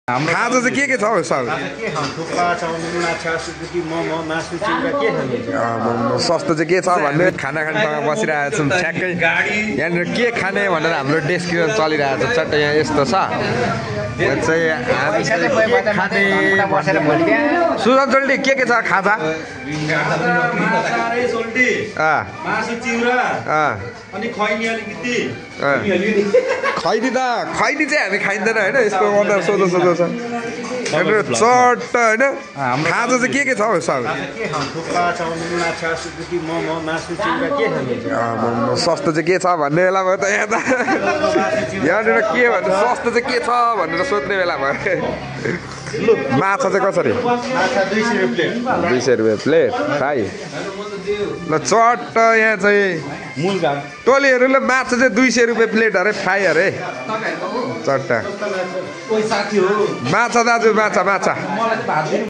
खाजा चाहिँ के छ हौ सर? सस्तो चाहिँ के छ भन्ने खाना खाने ठाउँमा बसिरहेको छौँ ठ्याक्कै यहाँनिर के खाने भनेर हाम्रो डिस्कसन चलिरहेको छ चट्ट यहाँ यस्तो छ सुजन सोल्टी के छ खाजा? खैनी चाहिँ हामी खाइँदैन होइन यसको मतलब सोझो सोझो छ चट्ट होइन खाजा चाहिँ के छ हौ सर? सस्तो चाहिँ के छ भन्ने बेला भयो त यहाँ त यहाँनिर के भन्छ सस्तो चाहिँ के छ भनेर सोध्ने बेला भयो माछा चाहिँ कसरी? 200 रुपियाँ प्लेट फ्राई ल चट्ट यहाँ चाहिँ टोलीहरूले माछा चाहिँ 200 रुपियाँ प्लेट अरे फ्राई अरे चट्ट माछा दाजु माछा